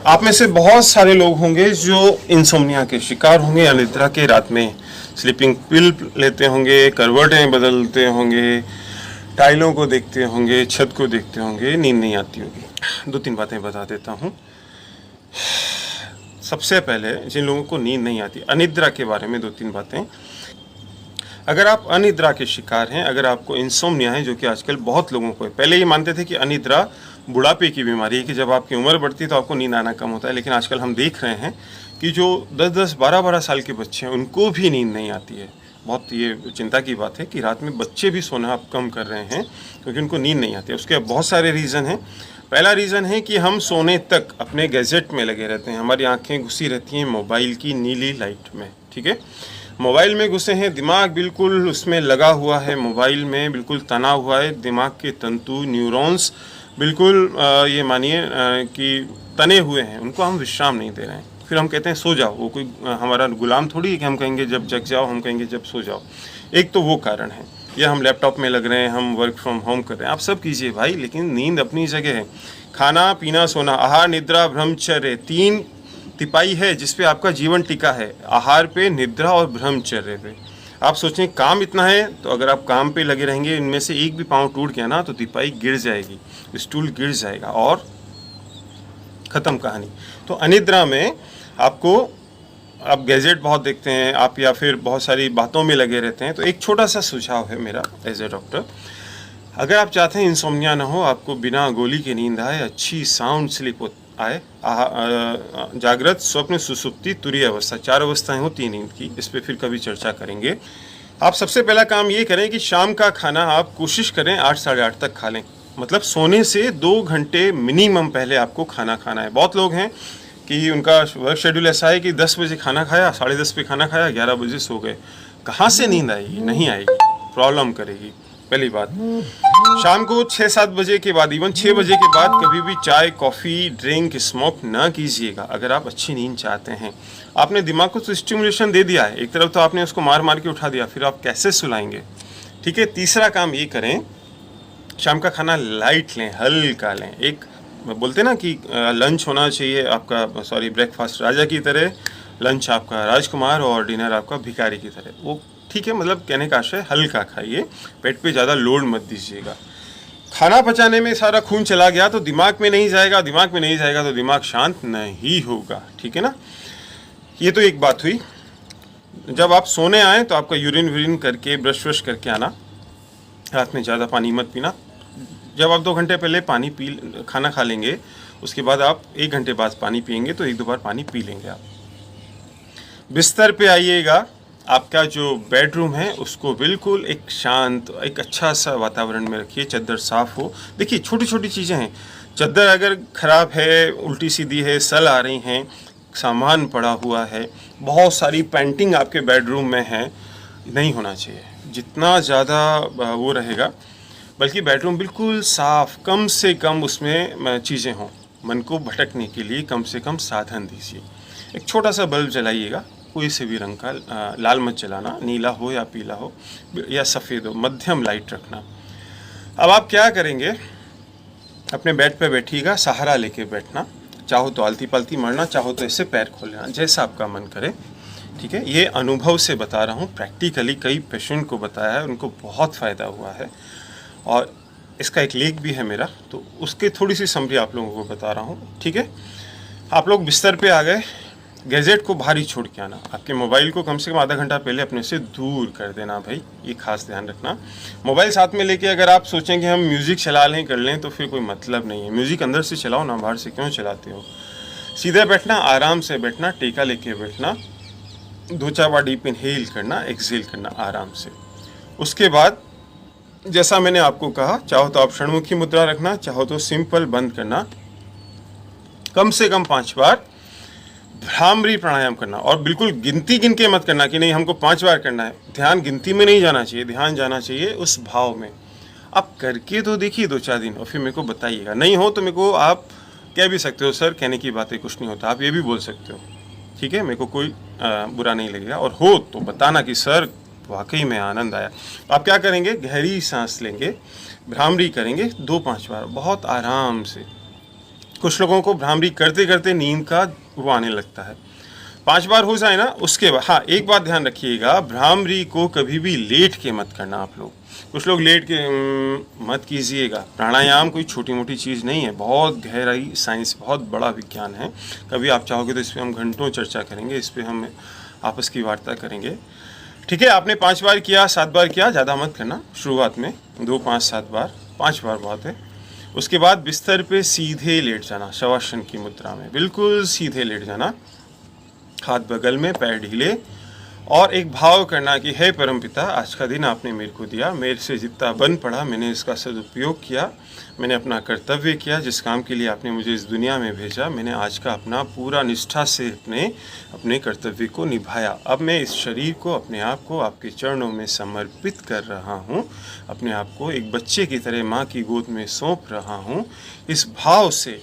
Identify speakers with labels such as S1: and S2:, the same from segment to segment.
S1: आप में से बहुत सारे लोग होंगे जो इंसोम्निया के शिकार होंगे, अनिद्रा के। रात में स्लीपिंग पिल लेते होंगे, करवटें बदलते होंगे, टाइलों को देखते होंगे, छत को देखते होंगे, नींद नहीं आती होगी। 2-3 बातें बता देता हूँ। सबसे पहले जिन लोगों को नींद नहीं आती, अनिद्रा के बारे में 2-3 बातें। अगर आप अनिद्रा के शिकार हैं, अगर आपको इंसोम्निया है, जो कि आजकल बहुत लोगों को है। पहले ये मानते थे कि अनिद्रा बुढ़ापे की बीमारी है, कि जब आपकी उम्र बढ़ती है तो आपको नींद आना कम होता है। लेकिन आजकल हम देख रहे हैं कि जो 10-10, 12-12 साल के बच्चे हैं उनको भी नींद नहीं आती है। बहुत ये चिंता की बात है कि रात में बच्चे भी सोना आप कम कर रहे हैं क्योंकि उनको नींद नहीं आती है। उसके बहुत सारे रीज़न हैं। पहला रीज़न है कि हम सोने तक अपने गैजेट में लगे रहते हैं। हमारी आंखें घुसी रहती हैं मोबाइल की नीली लाइट में, ठीक है। मोबाइल में घुसे हैं, दिमाग बिल्कुल उसमें लगा हुआ है, मोबाइल में बिल्कुल तना हुआ है। दिमाग के तंतु, न्यूरॉन्स बिल्कुल ये मानिए कि तने हुए हैं, उनको हम विश्राम नहीं दे रहे हैं। फिर हम कहते हैं सो जाओ। वो कोई हमारा गुलाम थोड़ी है कि हम कहेंगे जब जग जाओ, हम कहेंगे जब सो जाओ। एक तो वो कारण है, या हम लैपटॉप में लग रहे हैं, हम वर्क फ्रॉम होम कर रहे हैं। आप सब कीजिए भाई, लेकिन नींद अपनी जगह है। खाना पीना सोना, आहार निद्रा ब्रह्मचर्य, 3 तिपाई है जिस पे आपका जीवन टिका है। आहार पे, निद्रा और ब्रह्मचर्य पे। आप सोचें काम इतना है, तो अगर आप काम पे लगे रहेंगे, इनमें से एक भी पाँव टूट गया ना तो तिपाई गिर जाएगी, स्टूल गिर जाएगा और ख़त्म कहानी। तो अनिद्रा में आपको, आप गैजेट बहुत देखते हैं आप, या फिर बहुत सारी बातों में लगे रहते हैं, तो एक छोटा सा सुझाव है मेरा एज ए डॉक्टर। अगर आप चाहते हैं इंसोम्निया ना हो, आपको बिना गोली के नींद आए, अच्छी साउंड स्लीप आए, जागृत, स्वप्न, सुसुप्ति, तुरीय अवस्था, 4 अवस्थाएं होती हैं नींद की। इस पर फिर कभी चर्चा करेंगे। आप सबसे पहला काम ये करें कि शाम का खाना आप कोशिश करें 8, साढ़े 8 तक खा लें। मतलब सोने से 2 घंटे मिनिमम पहले आपको खाना खाना है। बहुत लोग हैं कि उनका वर्क शेड्यूल ऐसा है कि 10 बजे खाना खाया, 10:30 पे खाना खाया, 11 बजे सो गए। कहाँ से नींद आएगी? नहीं आएगी, प्रॉब्लम करेगी। पहली बात। शाम को 6-7 बजे के बाद, इवन 6 बजे के बाद कभी भी चाय, कॉफ़ी, ड्रिंक, स्मोक ना कीजिएगा अगर आप अच्छी नींद चाहते हैं। आपने दिमाग को तो स्टिमुलेशन दे दिया है, एक तरफ तो आपने उसको मार मार के उठा दिया, फिर आप कैसे सुलाएंगे? ठीक है। तीसरा काम ये करें, शाम का खाना लाइट लें, हल्का लें। एक बोलते ना कि लंच होना चाहिए आपका, ब्रेकफास्ट राजा की तरह, लंच आपका राजकुमार और डिनर आपका भिखारी की तरह। वो ठीक है, मतलब कहने का आशय हल्का खाइए, पेट पे ज़्यादा लोड मत दीजिएगा। खाना पचाने में सारा खून चला गया तो दिमाग में नहीं जाएगा, दिमाग में नहीं जाएगा तो दिमाग शांत नहीं होगा, ठीक है ना। ये तो एक बात हुई। जब आप सोने आए तो आपका यूरिन व्यूरिन करके, ब्रश व्रश करके आना। रात में ज़्यादा पानी मत पीना। जब आप 2 घंटे पहले खाना खा लेंगे, उसके बाद आप 1 घंटे बाद पानी पियेंगे, तो 1-2 बार पानी पी लेंगे आप। बिस्तर पे आइएगा, आपका जो बेडरूम है उसको बिल्कुल एक शांत, एक अच्छा सा वातावरण में रखिए, चादर साफ़ हो। देखिए छोटी छोटी चीज़ें हैं, चादर अगर ख़राब है, उल्टी सीधी है, सल आ रही हैं, सामान पड़ा हुआ है, बहुत सारी पेंटिंग आपके बेडरूम में है, नहीं होना चाहिए। जितना ज़्यादा वो रहेगा, बल्कि बेडरूम बिल्कुल साफ़, कम से कम उसमें चीज़ें हों, मन को भटकने के लिए कम से कम साधन दीजिए। एक छोटा सा बल्ब जलाइएगा, कोई से भी रंग का, लाल मत जलाना, नीला हो या पीला हो या सफ़ेद हो, मध्यम लाइट रखना। अब आप क्या करेंगे, अपने बेड पे बैठिएगा, सहारा लेके बैठना। चाहो तो आलती पालती मारना, चाहो तो ऐसे पैर खोल लेना, जैसा आपका मन करे, ठीक है। ये अनुभव से बता रहा हूँ, प्रैक्टिकली कई पेशेंट को बताया है, उनको बहुत फ़ायदा हुआ है। और इसका एक लेख भी है मेरा, तो उसके थोड़ी सी समरी आप लोगों को बता रहा हूँ, ठीक है। आप लोग बिस्तर पे आ गए, गैजेट को बाहर ही छोड़ के आना। आपके मोबाइल को कम से कम आधा घंटा पहले अपने से दूर कर देना भाई, ये खास ध्यान रखना। मोबाइल साथ में लेके अगर आप सोचें कि हम म्यूज़िक चला लें, कर लें, तो फिर कोई मतलब नहीं है। म्यूज़िक अंदर से चलाओ ना, बाहर से क्यों चलाते हो। सीधे बैठना, आराम से बैठना, टेका लेके बैठना, 2-4 बार डीप इनहेल करना, एक्सहेल करना आराम से। उसके बाद जैसा मैंने आपको कहा, चाहो तो आप षणमुखी मुद्रा रखना, चाहो तो सिंपल बंद करना, कम से कम 5 बार भ्रामरी प्राणायाम करना। और बिल्कुल गिनती गिन के मत करना कि नहीं हमको 5 बार करना है। ध्यान गिनती में नहीं जाना चाहिए, ध्यान जाना चाहिए उस भाव में। आप करके तो देखिए 2-4 दिन, और फिर मेरे को बताइएगा। नहीं हो तो मेरे को आप कह भी सकते हो, सर कहने की बातें कुछ नहीं होता, आप ये भी बोल सकते हो, ठीक है। मेरे को कोई बुरा नहीं लगेगा। और हो तो बताना कि सर वाकई में आनंद आया। आप क्या करेंगे, गहरी सांस लेंगे, भ्रामरी करेंगे 2-5 बार, बहुत आराम से। कुछ लोगों को भ्रामरी करते करते नींद का वो आने लगता है। 5 बार हो जाए ना, उसके बाद हाँ एक बात ध्यान रखिएगा, भ्रामरी को कभी भी लेट के मत करना आप लोग। कुछ लोग लेट के मत कीजिएगा। प्राणायाम कोई छोटी मोटी चीज़ नहीं है, बहुत गहराई साइंस, बहुत बड़ा विज्ञान है। कभी आप चाहोगे तो इस पर हम घंटों चर्चा करेंगे, इस पर हम आपस की वार्ता करेंगे। ठीक है, आपने 5 बार किया, 7 बार किया, ज़्यादा मत करना शुरुआत में, 2, 5, 7 बार, 5 बार बहुत है। उसके बाद बिस्तर पे सीधे लेट जाना, शवासन की मुद्रा में बिल्कुल सीधे लेट जाना, हाथ बगल में, पैर ढीले, और एक भाव करना कि हे परमपिता, आज का दिन आपने मेरे को दिया, मेरे से जितना बन पड़ा मैंने इसका सदुपयोग किया, मैंने अपना कर्तव्य किया, जिस काम के लिए आपने मुझे इस दुनिया में भेजा, मैंने आज का अपना पूरा निष्ठा से अपने कर्तव्य को निभाया। अब मैं इस शरीर को, अपने आप को आपके चरणों में समर्पित कर रहा हूँ, अपने आप को एक बच्चे की तरह माँ की गोद में सौंप रहा हूँ। इस भाव से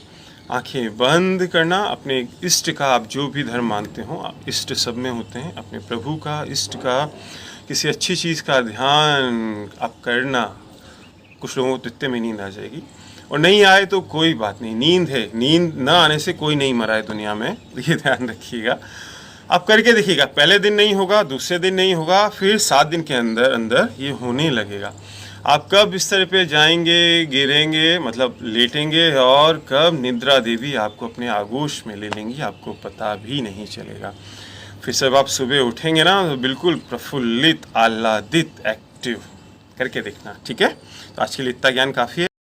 S1: आंखें बंद करना, अपने इष्ट का, आप जो भी धर्म मानते हो, इष्ट सब में होते हैं, अपने प्रभु का, इष्ट का, किसी अच्छी चीज़ का ध्यान आप करना। कुछ लोगों को इतने में नींद आ जाएगी, और नहीं आए तो कोई बात नहीं, नींद है, नींद ना आने से कोई नहीं मरा है दुनिया में, ये ध्यान रखिएगा। आप करके देखिएगा, पहले दिन नहीं होगा, दूसरे दिन नहीं होगा, फिर 7 दिन के अंदर अंदर ये होने लगेगा। आप कब बिस्तर पे जाएंगे, गिरेंगे मतलब लेटेंगे, और कब निद्रा देवी आपको अपने आगोश में ले लेंगी, आपको पता भी नहीं चलेगा। फिर जब आप सुबह उठेंगे ना, तो बिल्कुल प्रफुल्लित, आह्लादित, एक्टिव, करके देखना। ठीक है, तो आज के लिए इतना ज्ञान काफ़ी है।